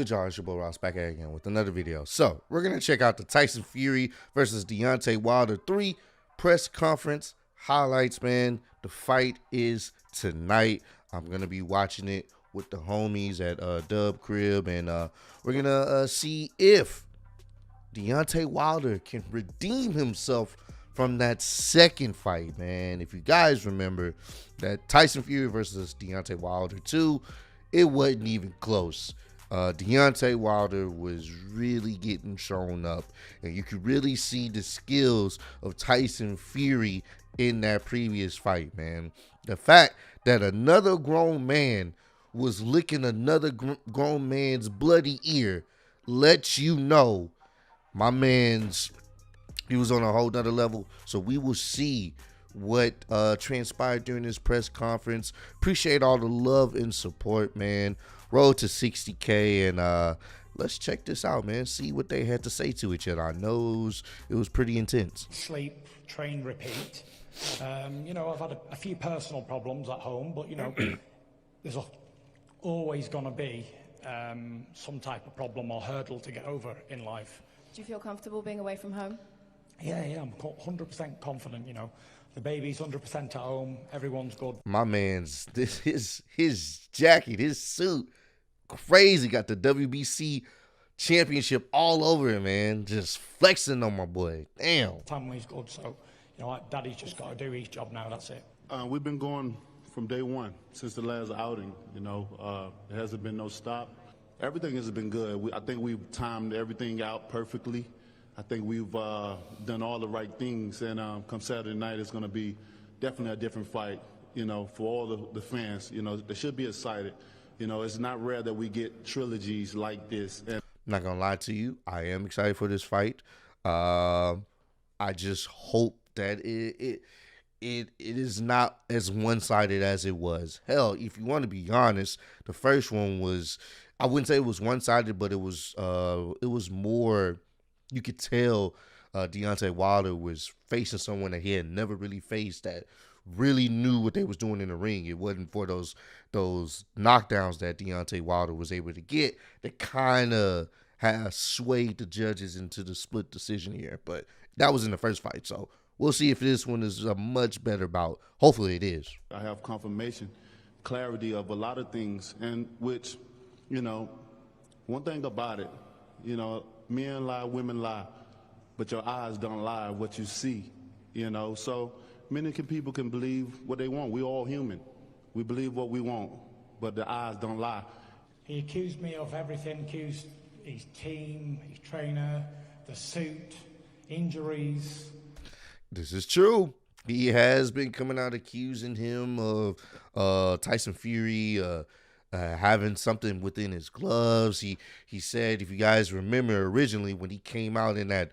good, y'all? It's your boy Ross back at it again with another video. So we're gonna check out the Tyson Fury versus Deontay Wilder 3 press conference highlights, man. The fight is tonight. I'm gonna be watching it with the homies at Dub Crib, and we're gonna see if Deontay Wilder can redeem himself from that second fight, man. If you guys remember that Tyson Fury versus Deontay Wilder 2, it wasn't even close. Deontay Wilder was really getting shown up, and you could really see the skills of Tyson Fury in that previous fight, man. The fact that another grown man was licking another grown man's bloody ear lets you know he was on a whole nother level. So we will see what transpired during this press conference. Appreciate all the love and support, man. Road to 60K, and let's check this out, man. See what they had to say to each other. I know it was pretty intense. Sleep, train, repeat. You know, I've had a few personal problems at home, but you know, there's always going to be some type of problem or hurdle to get over in life. Do you feel comfortable being away from home? Yeah, I'm 100% confident, you know. The baby's 100% at home, everyone's good. My man's, his jacket, his suit, crazy. Got the WBC championship all over him, man. Just flexing on my boy. Damn. Family's good, so, you know, Daddy's just got to do his job now, that's it. We've been going from day one, since the last outing, you know. There hasn't been no stop. Everything has been good. I think we've timed everything out perfectly. I think we've done all the right things, and come Saturday night, it's going to be definitely a different fight, you know, for all the fans. You know, they should be excited. You know, it's not rare that we get trilogies like this. And I'm not going to lie to you. I am excited for this fight. I just hope that it is not as one-sided as it was. Hell, if you want to be honest, the first one was, I wouldn't say it was one-sided, but it was more. You could tell Deontay Wilder was facing someone that he had never really faced, that really knew what they was doing in the ring. It wasn't for those knockdowns that Deontay Wilder was able to get that kind of has swayed the judges into the split decision here. But that was in the first fight, so we'll see if this one is a much better bout. Hopefully it is. I have confirmation, clarity of a lot of things, and which, you know, one thing about it, you know, men lie, women lie, but your eyes don't lie what you see, you know. So many people can believe what they want. We're all human. We believe what we want, but the eyes don't lie. He accused me of everything, accused his team, his trainer, the suit, injuries. This is true. He has been coming out accusing him of Tyson Fury having something within his gloves. He said, if you guys remember originally when he came out in that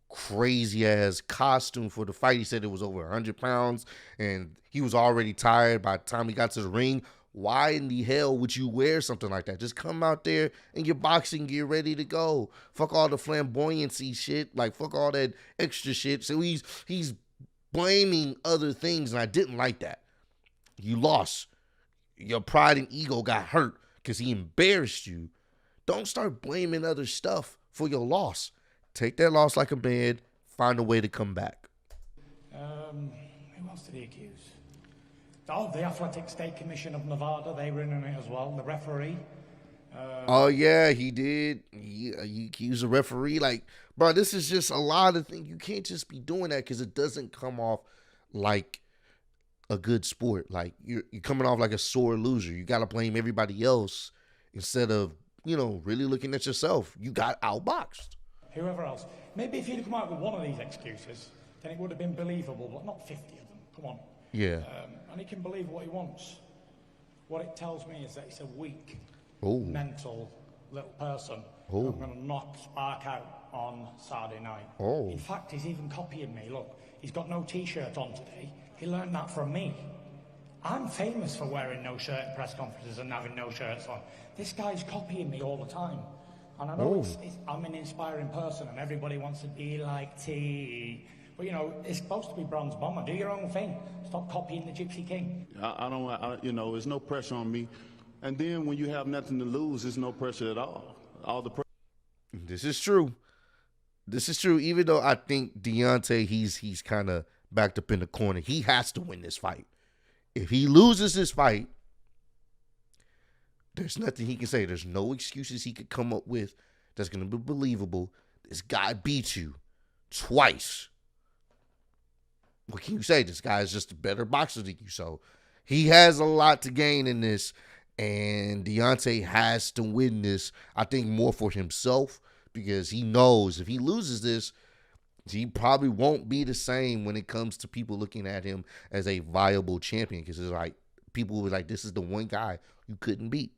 crazy ass costume for the fight, he said it was over 100 pounds and he was already tired by the time he got to the ring. Why in the hell would you wear something like that? Just come out there in your boxing gear ready to go. Fuck all the flamboyancy shit. Like, fuck all that extra shit. So he's blaming other things, and I didn't like that. You lost. Your pride and ego got hurt because he embarrassed you. Don't start blaming other stuff for your loss. Take that loss like a man. Find a way to come back. Who else did he accuse? Oh, the Athletic State Commission of Nevada, they were in on it as well. The referee. Oh, yeah, he did. He accused the referee. Like, bro, this is just a lot of things. You can't just be doing that because it doesn't come off like a good sport. Like, you're coming off like a sore loser. You got to blame everybody else instead of, you know, really looking at yourself. You got outboxed. Whoever else. Maybe if you'd come out with one of these excuses, then it would have been believable, but not 50 of them. Come on. Yeah. And he can believe what he wants. What it tells me is that he's a weak, Ooh. mental little person. Ooh. I'm going to knock Spark out on Saturday night. Oh. In fact, he's even copying me. Look, he's got no T-shirt on today. He learned that from me. I'm famous for wearing no shirt in press conferences and having no shirts on. This guy's copying me all the time. And I know I'm an inspiring person and everybody wants to be like T. But, you know, it's supposed to be Bronze Bomber. Do your own thing. Stop copying the Gypsy King. You know, there's no pressure on me. And then when you have nothing to lose, there's no pressure at all. all the This is true. This is true. Even though I think Deontay, he's kind of backed up in the corner. He has to win this fight. If he loses this fight, there's nothing he can say. There's no excuses he could come up with that's going to be believable. This guy beat you twice. What can you say? This guy is just a better boxer than you. So he has a lot to gain in this. And Deontay has to win this, I think, more for himself, because he knows if he loses this, he probably won't be the same when it comes to people looking at him as a viable champion, because it's like people will be like, this is the one guy you couldn't beat.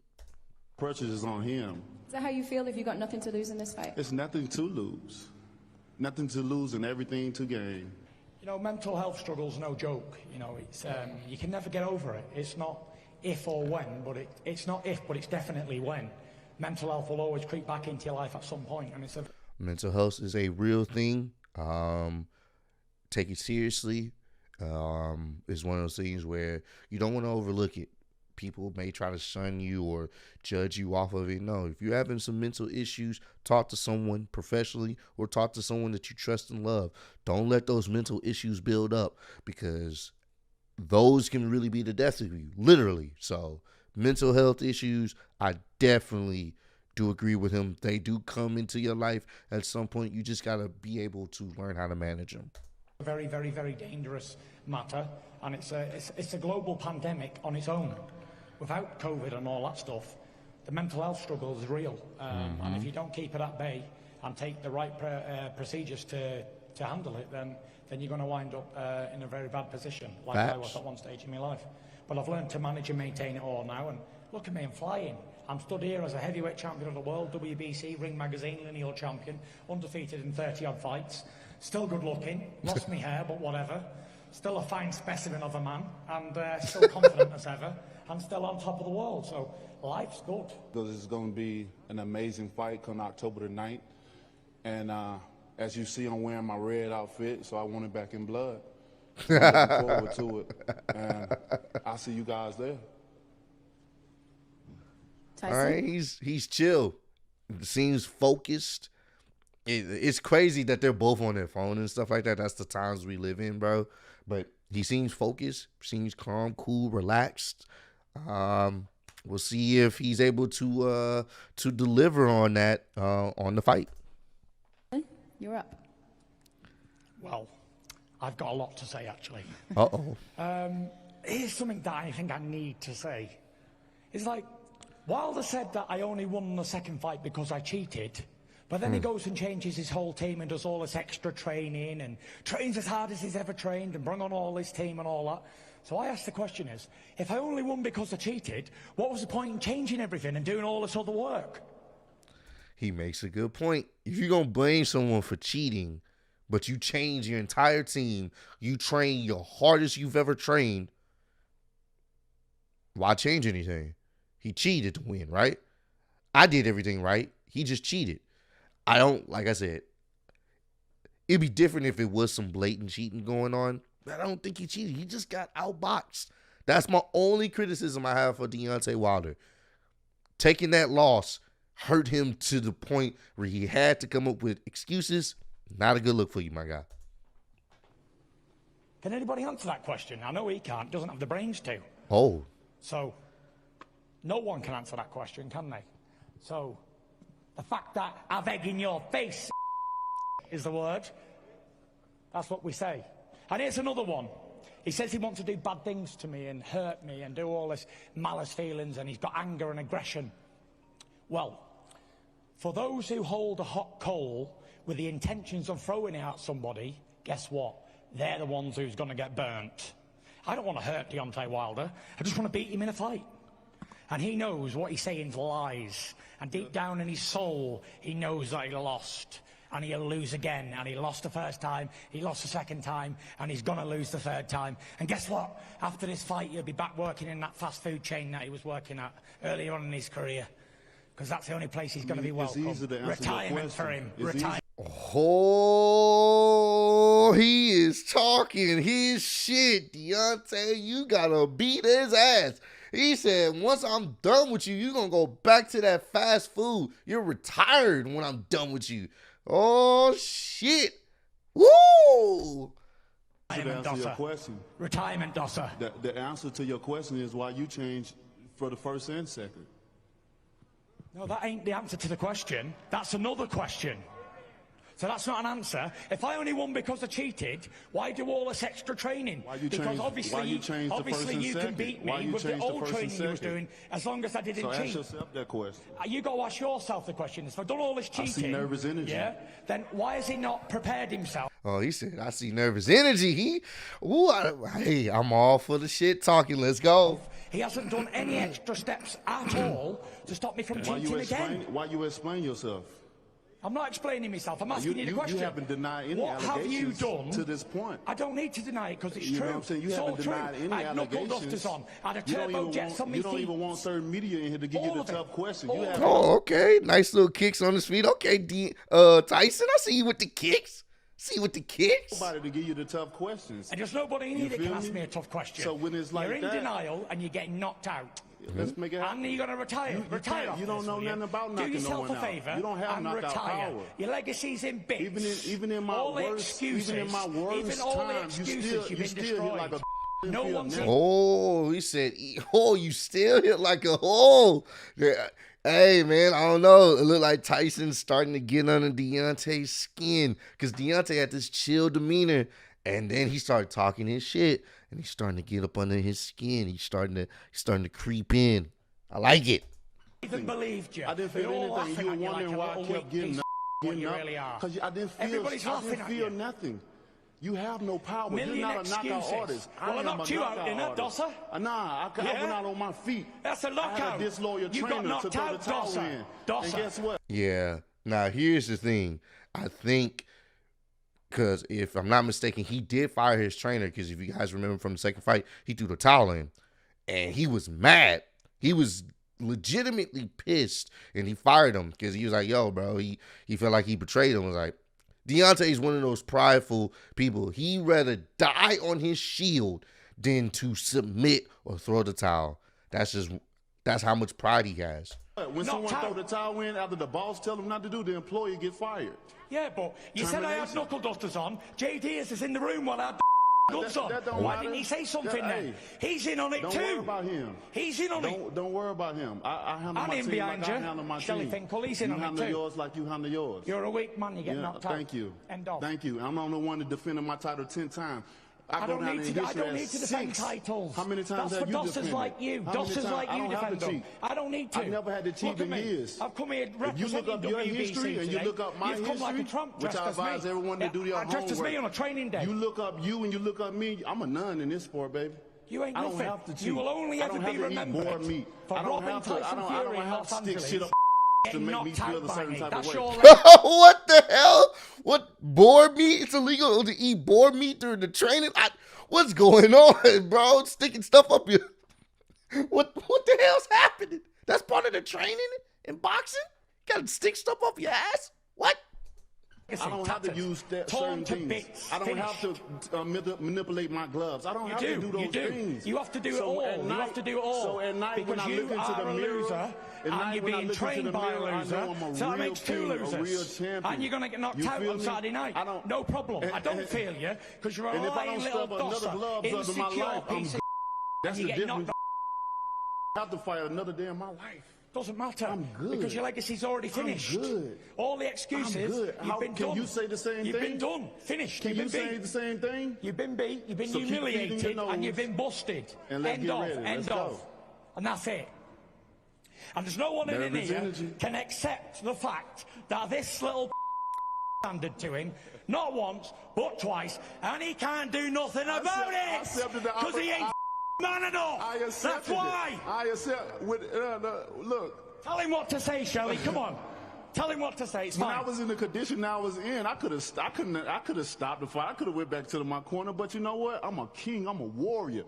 pressure is on him. Is that how you feel if you got nothing to lose in this fight? It's nothing to lose. Nothing to lose and everything to gain. You know, mental health struggle's no joke. You know, it's you can never get over it. It's not if or when, but it's not if, but it's definitely when. Mental health will always creep back into your life at some point, and it's a mental health is a real thing. Take it seriously. It's one of those things where you don't want to overlook it. People may try to shun you or judge you off of it. No, if you're having some mental issues, talk to someone professionally or talk to someone that you trust and love. Don't let those mental issues build up, because those can really be the death of you, literally. So mental health issues, I definitely do agree with him. They do come into your life at some point. You just got to be able to learn how to manage them. a very, very, very dangerous matter, and it's a global pandemic on its own. Without COVID and all that stuff, the mental health struggle is real, and if you don't keep it at bay and take the right procedures to handle it, then you're going to wind up in a very bad position, like I was at one stage in my life. But I've learned to manage and maintain it all now, and look at me, I'm flying. I'm stood here as a heavyweight champion of the world, WBC, Ring Magazine, lineal champion, undefeated in 30-odd fights, still good looking, lost my hair, but whatever, still a fine specimen of a man, and still confident as ever, and still on top of the world, so life's good. This is going to be an amazing fight come October the 9th, and as you see, I'm wearing my red outfit, so I want it back in blood. I'm looking forward to it, and I'll see you guys there. Tyson? All right, he's chill. Seems focused. It's crazy that they're both on their phone and stuff like that. That's the times we live in, bro. But he seems focused, seems calm, cool, relaxed. We'll see if he's able to deliver on that on the fight. You're up. Well, I've got a lot to say, actually. Uh-oh. Here's something that I think I need to say. It's like, Wilder said that I only won the second fight because I cheated, but then he goes and changes his whole team and does all this extra training and trains as hard as he's ever trained and bring on all this team and all that. So I ask the question is, if I only won because I cheated, what was the point in changing everything and doing all this other work? He makes a good point. If you're going to blame someone for cheating, but you change your entire team, you train your hardest you've ever trained, why change anything? He cheated to win, right? I did everything right. He just cheated. I don't, like I said, it'd be different if it was some blatant cheating going on, but I don't think he cheated. He just got outboxed. That's my only criticism I have for Deontay Wilder. Taking that loss hurt him to the point where he had to come up with excuses. Not a good look for you, my guy. Can anybody answer that question? I know he can't, doesn't have the brains to. Oh. So, no one can answer that question, can they? So, the fact that I've egg in your face is the word, that's what we say. And here's another one. He says he wants to do bad things to me and hurt me and do all this malice feelings, and he's got anger and aggression. Well, for those who hold a hot coal with the intentions of throwing it at somebody, guess what? They're the ones who's going to get burnt. I don't want to hurt Deontay Wilder. I just want to beat him in a fight. And he knows what he's saying is lies. And deep down in his soul, he knows that he lost. And he'll lose again. And he lost the first time, he lost the second time, and he's going to lose the third time. And guess what? After this fight, he'll be back working in that fast food chain that he was working at earlier on in his career. Because that's the only place he's going to be welcome. It's easy to answer retirement for him. Oh, he is is talking his shit. Deontay, you gotta beat his ass. He said, once I'm done with you, you're going to go back to that fast food. You're retired when I'm done with you. Oh, shit. Woo! Retirement answer your dosser. question. Retirement dosser. The answer to your question is why you changed for the first and second. No, that ain't the answer to the question. That's another question. So that's not an answer. If I only won because I cheated, why do all this extra training? Because obviously you can beat me with the old training you was doing as long as I didn't cheat. Ask yourself that question. You got to ask yourself the question. If I've done all this cheating, I see nervous energy. Yeah, then why has he not prepared himself? Oh, he said, I see nervous energy. Hey, I'm all for the shit talking. Let's go. He hasn't done any extra steps at all to stop me from cheating again. Why you explain yourself? I'm not explaining myself. I'm asking you the question. You haven't denied any what have you allegations done to this point. I don't need to deny it because it's You true. know what I'm saying? You it's haven't all true. denied any I had knuckle allegations. dusters on. I had a You don't turbo even jets want- on my You feet. don't even want certain media in here to give All you of the it. tough question. All You of have it. Oh, okay. Nice little kicks on his feet. Okay, Tyson, I see you with the kicks. See you with the kicks. nobody to give you the tough questions. And there's nobody in here that feel can ask me? me a tough question. So when it's like You're in that- denial and you're getting knocked out. Let's make it happen. And you're going to retire. Retire off you don't this, know will nothing about Do knocking no yourself one a out. favour You don't have and knockout retire. power. Your legacy's in bits. Even in my all the worst, excuses, even in my worst even all the time, excuses you you've still been hit destroyed. like a No field one's now. Oh, he said, oh, you still hit like a hole. Yeah. Hey, man, I don't know. It looked like Tyson's starting to get under Deontay's skin because Deontay had this chill demeanor, and then he started talking his shit, and he's starting to get up under his skin. He's starting to creep in. I like it. I even believed you. I didn't They're feel all anything. laughing You were at wondering you like a why I little kept weak getting piece up. of what you really are. Because I didn't Everybody's laughing at you. nothing. You have no power. Million You're not a knockout excuses. artist. Well, I am knocked a you out, knockout didn't I, artist. Dosser? Nah, I Yeah? went out on my feet. That's a I knockout. had a disloyal You got trainer to knocked throw the out, towel Dosser. in. Dosser. And guess what? Yeah. Now, here's the thing. I think, because if I'm not mistaken, he did fire his trainer because if you guys remember from the second fight, he threw the towel in. And he was mad. He was legitimately pissed. And he fired him because he was like, yo, bro, he felt like he betrayed him. I was like, Deontay's one of those prideful people. He'd rather die on his shield than to submit or throw the towel. That's how much pride he has. When someone throw the towel in after the boss tell him not to do, the employee get fired. Yeah, but you said I had Termination. knuckle dusters on. JD is in the room while I had gloves on. that don't Why matter. didn't he say something then? Hey, He's in on it Don't too. worry about him. He's in on it. Don't worry about him. I handle I'm my in team behind like you. I handle my Shelly team. Finkel, he's in you on it handle too. yours like you handle yours. You're a weak man. You get knocked out. Thank you. End of. Thank you. I'm the only one that defended my title 10 times. I go don't down need in to. I history don't as need to defend 6. titles. How many times That's have for you dusters defended? like you. How many Dusters times? like I you don't have defend to them. cheat. I don't need to. I've never had to cheat Look at in me. years. I've come here If you representing look up your WBC history and you today. look up my You've come like a history, Trump which dressed I as me. advise everyone to do their I dressed as me homework. on a training day. You look up you and you look up me. I'm a nun in this sport, baby. You ain't I don't nothing. have to cheat. You will only I ever don't be have to eat remembered boar meat. for I don't robbing have to. Tyson I Fury don't in have Los to stick Angeles. shit up to Getting make me knocked feel out a by certain me. type That's of your way. What the hell? What, boar meat? It's illegal to eat boar meat during the training? What's going on, bro? Sticking stuff up your... What the hell's happening? That's part of the training in boxing? You gotta stick stuff up your ass? What? I don't have to use certain things. I don't have to manipulate my gloves. I don't have to do those things. You have to do it all. You have to do it all. So at night when because I look you into are the a mirror, loser, at and night you're when I being look into trained the by mirror, a I loser. know I'm a So that real makes two king, a losers. real champion. And you're going to get knocked You out feel on me? Saturday night. I don't- No problem. I don't feel you because you're a And if I lying don't little stuff another dosser, gloves under my insecure life, I'm piece of That's and the you get knocked difference. I have to fight another day in my life. Doesn't matter. I'm good. Because your legacy's already finished. I'm good. All the excuses, I'm good. you've been Can done. you say the same You've thing? been done. Finished. Can You've you been say beat. the same thing? You've been beat. You've been So keep feeding humiliated. your nose. And you've been busted. And let's End get of. ready. End Let's of. go. And that's it. And there's no one in Nervous here energy. can accept the fact that this little handed to him, not once, but twice, and he can't do nothing about I it. accepted the Because he ain't man enough. I That's accepted why. it. I accept. Look. Tell him what to say, Shelley. Come on. Tell him what to say. It's When fine. I was in the condition I was in, I could have stopped the fight. I could have went back to my corner, but you know what? I'm a king. I'm a warrior.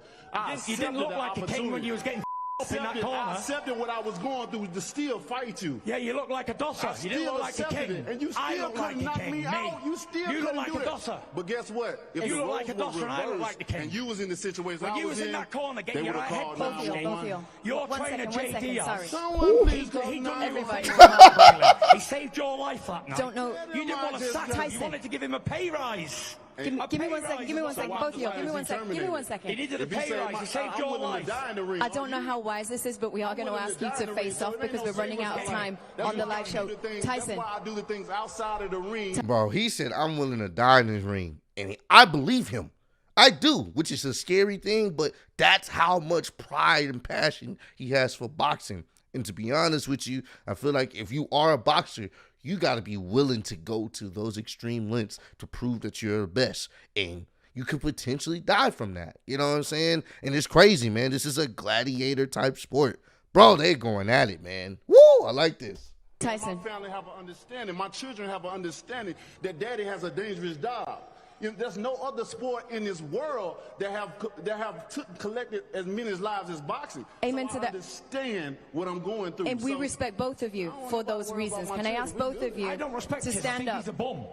You didn't look like a king when you was getting in that corner. I accepted what I was going through to still fight you. Yeah, you look like a dosser. You didn't look like a king. And you I still look like couldn't a knock king. me out. You still You look couldn't like do a that. dosser. But guess what? If You the look like a roles were dosser and I look reversed like the king. and you was in the situation When I you was was in that corner they getting would your have head called Both of you, both of 911. you. Your One trainer, second, JD, sorry. Someone please call he 911. Everybody. He saved your life that night. Don't know. You didn't want to sack him. You Tyson. wanted to give him a pay rise. Give me 1 second. Give me 1 second. Both of you. Give me 1 second. Give me 1 He second. needed a If he pay say, rise. He saved your life. I don't know how wise this is, but we are going to ask you to face off because we're running out of time on the live show. Tyson. That's why I do the things outside of the ring. Bro, he said, I'm willing to die in this ring. And I believe him. I do, which is a scary thing, but that's how much pride and passion he has for boxing. And to be honest with you, I feel like if you are a boxer, you got to be willing to go to those extreme lengths to prove that you're the best. And you could potentially die from that. You know what I'm saying? And it's crazy, man. This is a gladiator type sport. Bro, they're going at it, man. Woo, I like this. Tyson. My family have an understanding. My children have an understanding that daddy has a dangerous job. You know, there's no other sport in this world that have collected as many lives as boxing. Amen so to I that. understand what I'm going through. And we So respect both of you for those reasons. Can I ask both of you I don't respect to him. I stand think up? he's a bum.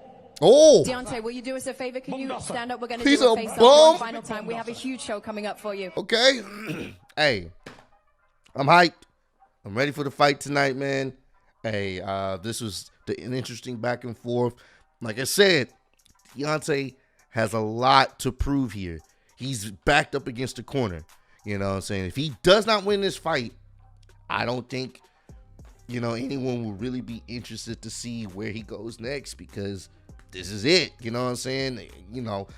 Oh, Deontay, will you do us a favor? Can you Bum stand up? We're going to He's do a a face-off bum. one final time. We have a huge show coming up for you. okay. Hey, I'm hyped. I'm ready for the fight tonight, man. Hey, this was an interesting back and forth. Like I said, Deontay has a lot to prove here. He's backed up against the corner. You know what I'm saying? If he does not win this fight, I don't think, anyone will really be interested to see where he goes next because this is it. You know what I'm saying?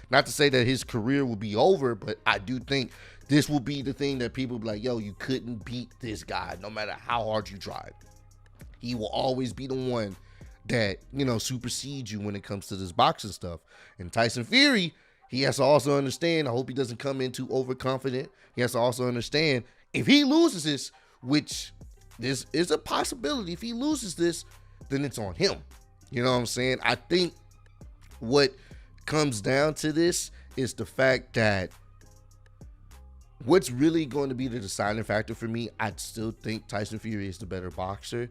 Not to say that his career will be over, but I do think this will be the thing that people will be like, yo, you couldn't beat this guy no matter how hard you tried. He will always be the one that, supersedes you when it comes to this boxing stuff. And Tyson Fury, he has to also understand, I hope he doesn't come in too overconfident. He has to also understand if he loses this, which this is a possibility, if he loses this, then it's on him. You know what I'm saying? I think what comes down to this is the fact that what's really going to be the deciding factor for me, I still think Tyson Fury is the better boxer.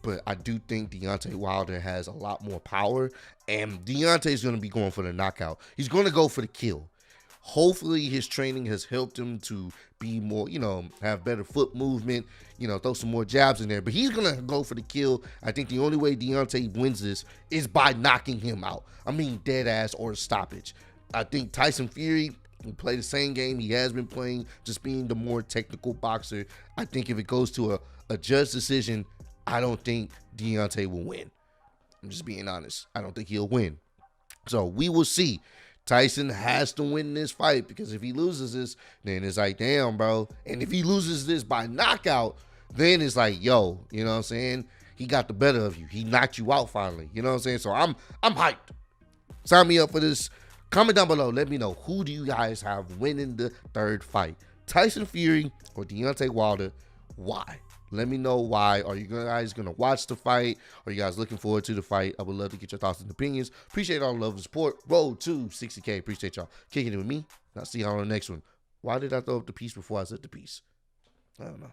But I do think Deontay Wilder has a lot more power. And Deontay's going to be going for the knockout. He's going to go for the kill. Hopefully his training has helped him to be more, have better foot movement, throw some more jabs in there. But he's going to go for the kill. I think the only way Deontay wins this is by knocking him out. I mean, dead ass or a stoppage. I think Tyson Fury will play the same game he has been playing, just being the more technical boxer. I think if it goes to a judge decision, I don't think Deontay will win. I'm just being honest. I don't think he'll win. So we will see. Tyson has to win this fight because if he loses this, then it's like, damn, bro. And if he loses this by knockout, then it's like, yo, you know what I'm saying? He got the better of you. He knocked you out finally. You know what I'm saying? So I'm hyped. Sign me up for this. Comment down below. Let me know, who do you guys have winning the third fight? Tyson Fury or Deontay Wilder? Why? Let me know why. Are you guys going to watch the fight? Are you guys looking forward to the fight? I would love to get your thoughts and opinions. Appreciate all the love and support. Road to 60K. Appreciate y'all kicking it with me. I'll see y'all on the next one. Why did I throw up the piece before I said the piece? I don't know.